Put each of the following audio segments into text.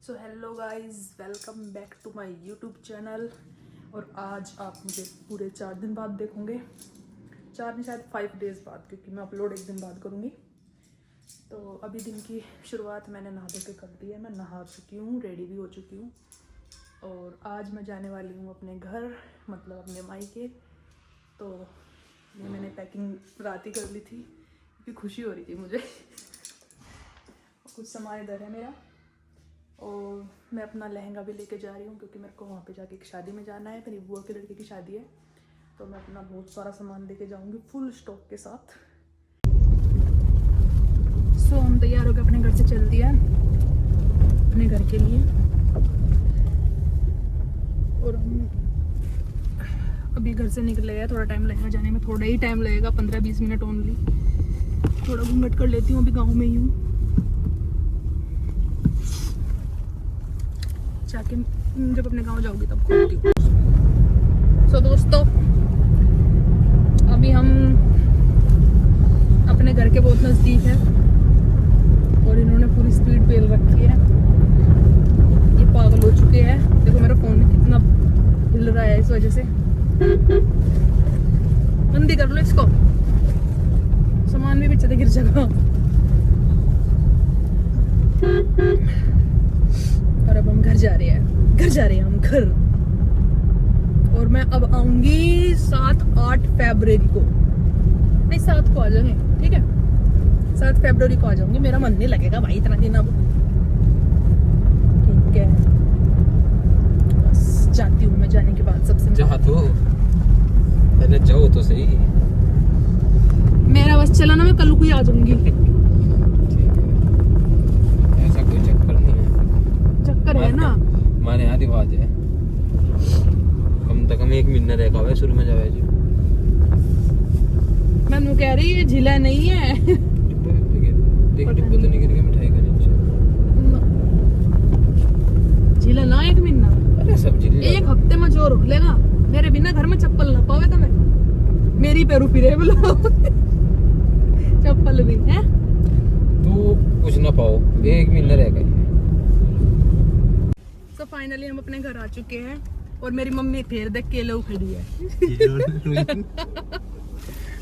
So hello guys, welcome back to my YouTube channel. और आज आप मुझे पूरे 4 दिन बाद देखोगे, 4 नहीं शायद 5 डेज़ बाद, क्योंकि मैं अपलोड एक दिन बाद करूँगी। तो अभी दिन की शुरुआत मैंने नहा धो के कर दी है। मैं नहा चुकी हूँ, रेडी भी हो चुकी हूँ और आज मैं जाने वाली हूँ अपने घर, मतलब अपने मायके। तो ये मैंने पैकिंग रात ही कर ली थी क्योंकि खुशी हो रही थी मुझे। कुछ सामान इधर है मेरा और मैं अपना लहंगा भी लेके जा रही हूँ क्योंकि मेरे को वहाँ पे जाके एक शादी में जाना है। मेरी बुआ के लड़के की शादी है, तो मैं अपना बहुत सारा सामान लेके जाऊँगी फुल स्टॉक के साथ। सो हम तैयार होकर अपने घर से चल दिया अपने घर के लिए। और हम अभी घर से निकले हैं। थोड़ा टाइम लगेगा जाने में, थोड़ा ही टाइम लगेगा, 15-20 मिनट ओनली। थोड़ा घूमट कर लेती हूँ, अभी गाँव में ही हूँ। जाके जब अपने गांव जाऊंगी तब खोलती हूँ। सो दोस्तों, अभी हम अपने घर के बहुत नज़दीक है और इन्होंने पूरी स्पीड पेल रखी है। ये पागल हो चुके हैं। देखो मेरा फोन भी कितना हिल रहा है इस वजह से। बंदी कर लो इसको, सामान भी पीछे से गिर जाएगा। और अब हम घर जा रहे हैं हम घर। और मैं अब आऊंगी 7-8 फरवरी को, नहीं 7 को आ जाऊंगी, ठीक है 7 फरवरी को आ जाऊंगी। मेरा मन नहीं लगेगा भाई इतना दिन अब, ठीक है। बस जाती हूँ मैं, जाने के बाद सबसे जा तो पहले जाओ तो सही। मेरा बस चला ना, मैं कल को ही आ जाऊंगी। ऐसा कोई चक्कर नहीं है, चक्कर है ना। माने आधी बात है, कम से कम 1 महीना रहेगा हुआ शुरू में जावे जी। मैं कह रही है जिला नहीं है। देख डिब्बा तो नहीं गिर गया मिठाई का नीचे। जिला ना 1 महीना, अरे सब जिले 1 हफ्ते में जोर हो लेगा। मेरे बिना घर में चप्पल ना पावे तो मैं मेरी पैरू फिरे बोलो। चप्पल भी है तू कुछ ना पाओ, 1 महीना रहेगा। तो फाइनली हम अपने घर आ चुके हैं और मेरी मम्मी फिर देख केले उखड़ी है।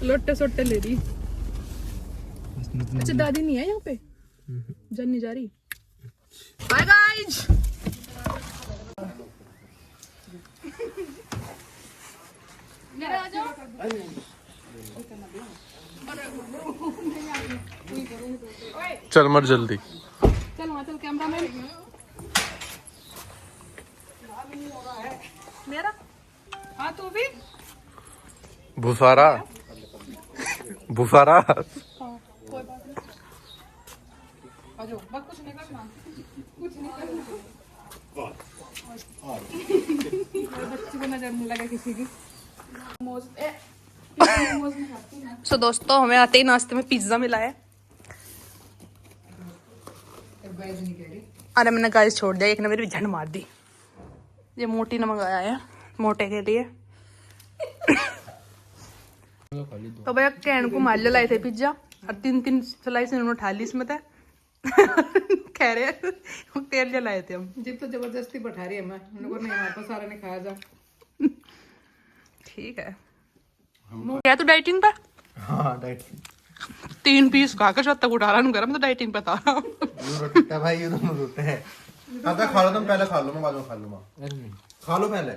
लोटे सोटे ले रही। अच्छा दादी नहीं है यहाँ पे, जन नहीं जा रही। Bye guys. आ जाओ। चल मर जल्दी, चल वहाँ चल, कैमरा मैन मेरा। हाँ तू भी भूसारा हाँ, कोई बात नहीं। आ जाओ, बस कुछ नहीं करना, कुछ नहीं करना। बच्ची को नजर नहीं लगा किसी की। सो दोस्तों, हमें आते ही नाश्ते में पिज्जा मिला है। अरे मैंने गाइस छोड़ दिया, एक ने मेरी झंड मार दी। ये मोटी ने मंगाया है, मोटे के लिए। तो भैया कहन को माल्य लाए थे पिज्जा और 3-3 स्लाइस इन्होंने उठा ली इसमें थे। कह रहे तेल जलाए थे हम। जिप तो जबरदस्ती बैठा रही है। मैं उनको नहीं, हमारे पास सारा नहीं खाया जा। ठीक है, क्या तू डाइटिंग पे? हाँ डाइटिंग 3 पीस खा कर तक उठा रहा हूँ, मैं तो डाइटिंग पे था। रोटी भाई, ये दोनों रोटे हैं। आता खा लो, तुम पहले खा लो, मैं बाद में खा लूंगा। खा लो पहले,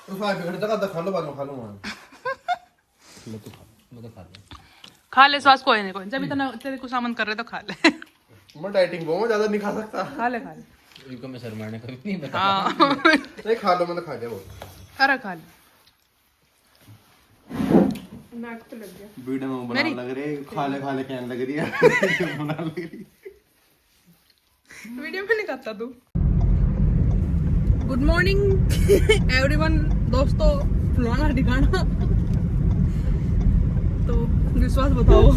तो 5 घंटे तक खा लो, बाद में खा लूंगा। मैं तो खा लूं। खा ले, स्वास्थ्य कोई नहीं, कोई जब इतना तेरे को सामान कर रहे तो खा ले। मैं डाइटिंग बहुत ज्यादा नहीं खा सकता। खा ले इनको मैं शर्माने कभी नहीं बता। हाँ। नहीं खा लो, मैंने खा लिया बहुत। अरे खा ले। नाक तो लग गया। वीडियो में बना मेरी- लग रही, खा ले कहने लग रही है। बना लग रही। वीडियो में नहीं करता तू। Good morning everyone. दोस्तों, फलाना ठिकाना तो विश्वास बताओ।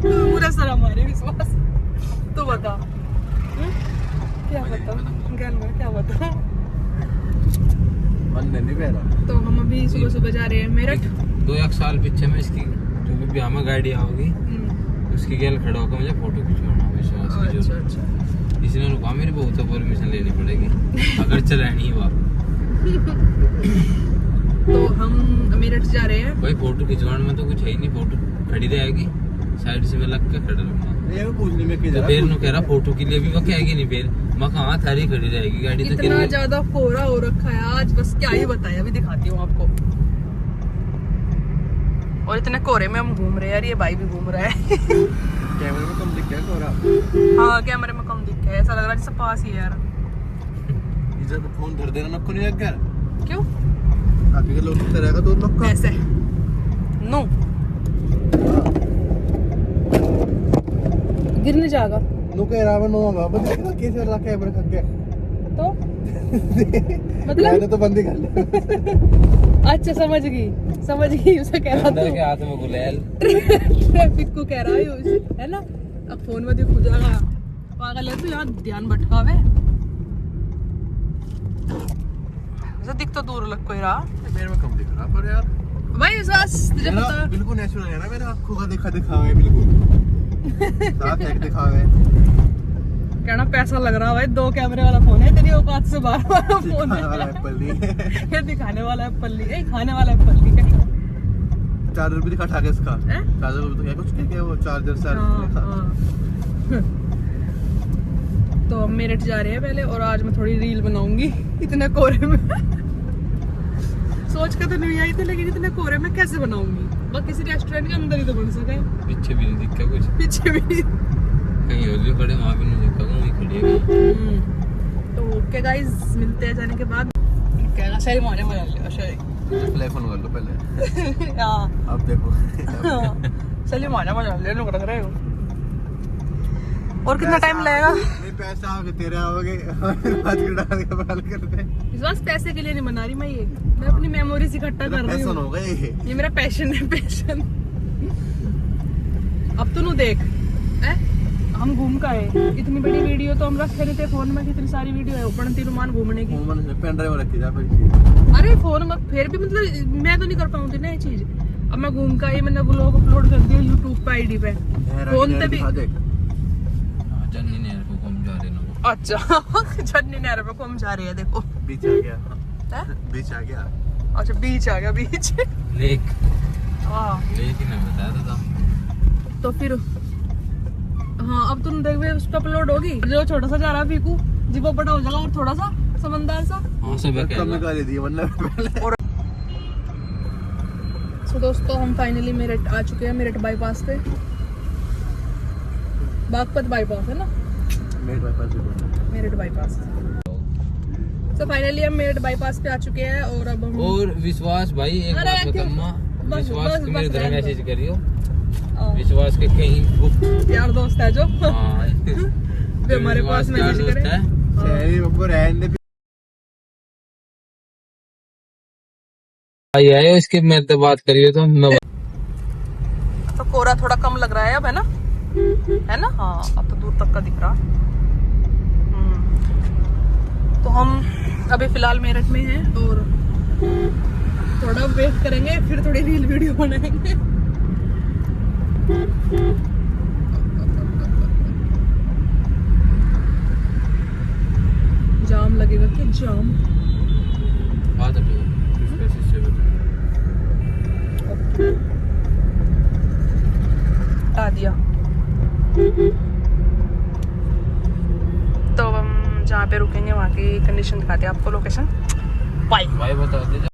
पूरा सर हमारे विश्वास। तो बता क्या बता, गल में क्या बता। मन नहीं बह रहा। तो हम अभी सुबह जा रहे हैं मेरठ। 2-1 साल पीछे में इसकी जो भी ब्याह में गाड़ी आओगी उसकी गैल खड़ा होकर मुझे फोटो खिंचवाना है। विश्वास की अच्छा जरूरत। अच्छा इसने रुका मेरी बहू से परमिशन लेनी पड़ेगी अगर चलानी हुआ। तो हम मेरठ जा रहे हैं। भाई फोटो खिंचवाने में तो कुछ है ही नहीं, फोटो खड़ी रहेगी साइड से मैं लग के खड़ा रहूंगा। ये पूछने में कि तो फिर नु कह रहा फोटो के लिए भी वो कहेगी नहीं, फिर मैं कहाँ थारी खड़ी रहेगी गाड़ी तो इतना ज्यादा कोहरा हो रखा है आज, बस क्या ही बताएं, अभी दिखाती हूँ आपको। और इतने कोहरे में हम घूम रहे हैं यार, ये भाई भी घूम रहा है। कैमरे में कम दिख गया कोहरा। हाँ कैमरे में कम दिख गया है, ऐसा लग रहा है जैसे पास ही है यार। इधर फोन धर देना, नक्को नहीं लग गया क्यों आपके के लोग दिखता रहेगा तो नक्का ऐसे नो गिरने जाएगा नो कह रहा मैं नो होगा बंद कर कैसे रखा कैमरे खक गया तो मतलब मैंने तो बंद ही कर लिया। अच्छा समझ गई उसे कह रहा अंदर था के हाथ में गुलाल। ट्रैफिक को कह रहा है उसे, है ना। अब फोन में दिख जाएगा, पागल है तो यहाँ ध्यान भटकावे। वैसे दिख तो दूर लग कोई रहा, मेरे में कम दिख रहा पर यार भाई विश्वास तुझे मेरा पता। बिल्कुल नेचुरल है ना, मेरे आंखों का देखा है बिल्कुल साफ एक दिखावे। कहना पैसा लग रहा है भाई, 2 कैमरे वाला फोन है, तेरी औकात से बाहर वाला फोन दिखाने वाला है। एप्पल नहीं ये दिखाने वाला है पल्ली, ए खाने वाला है पल्ली कहीं। चार्जर भी दिखा था इसका हैं? चार्जर भी तो क्या कुछ क्या वो चार्जर से हाँ। तो हम मेरठ जा रहे हैं पहले, और आज मैं थोड़ी रील बनाऊंगी इतने कोहरे में। सोच के तो नहीं आई थी, लेकिन इतने कोहरे में कैसे बनाऊंगी। बस किसी रेस्टोरेंट के अंदर ही तो बन सके, पीछे भी नहीं दिखा कुछ, पीछे भी नहीं। कहीं और भी खड़े वहाँ भी नहीं दिखा, वहीं खड़ी है। तो ओके गाइस, मिलते हैं जाने के बाद। कहेगा सही मौजा मजा ले सही। टेलीफोन कर लो पहले हाँ अब देखो चलिए मजा ले लो रख रहे हो। और कितना टाइम लगेगा? नहीं पैसा आओगे तेरे आओगे आज के डाल के बाल करते इस बार पैसे के लिए नहीं बना रही मैं ये, मैं अपनी मेमोरीज इकट्ठा कर रही पैसा हूँ। हो गए ये मेरा पैशन है, पैशन। अब तो नू देख है, हम घूम का है, इतनी बड़ी वीडियो तो हम रखे नहीं थे फोन में, कितनी सारी वीडियो है ऊपर तिरुमान घूमने की। पेन ड्राइव रखी जा फिर अरे फोन में फिर भी मतलब मैं तो नहीं कर पाऊंगी ना ये चीज। अब मैं घूम का ही मैंने ब्लॉग अपलोड कर दिया यूट्यूब पे आईडी पे, फोन पे भी। जन्नी नहर को हम जा रहे ना। अच्छा झरनी नहर पे को हम जा रहे हैं, देखो बीच आ गया है? बीच आ गया अच्छा बीच आ गया, बीच। लेक हाँ लेक ही ना बताया था। तो फिर हाँ अब तुम देख उस पर अपलोड होगी, जो छोटा सा जा रहा है पीकू जी वो बड़ा हो जाएगा, और थोड़ा सा समझदार सा। हाँ सब कम निकाल दी वरना पहले तो दोस्तों हम फाइनली मेरठ आ चुके हैं, मेरठ बाईपास पे, बागपत बाईपास है ना, मेरे पास मेरठ बाईपास। तो फाइनली हम मेरठ बाईपास पे आ चुके हैं, और अब हम और विश्वास भाई एक अरे बात क्यों? बताऊँ, बस- विश्वास बस- के मेरे बस घर रहने दो। मैसेज करियो, हाँ, विश्वास के कहीं गुप्त यार दोस्त है जो हाँ वे हमारे पास विश्वास यार मैसेज दोस्त करे। है। शहरी हमको रहने दे भाई आए इसके मेरे से बात करिए तो मैं तो कोहरा थोड़ा कम लग रहा है अब, है ना, है ना। हाँ अब तो दूर तक का दिख रहा। तो हम अभी फिलहाल मेरठ में हैं, और थोड़ा वेट करेंगे, फिर थोड़ी रील वीडियो बनाएंगे। जाम लगेगा क्या, जाम। बात हटो इससे हटा दिया। तो हम जहाँ पे रुकेंगे वहाँ की कंडीशन दिखाते हैं आपको, लोकेशन। बाय। भाई बता दे।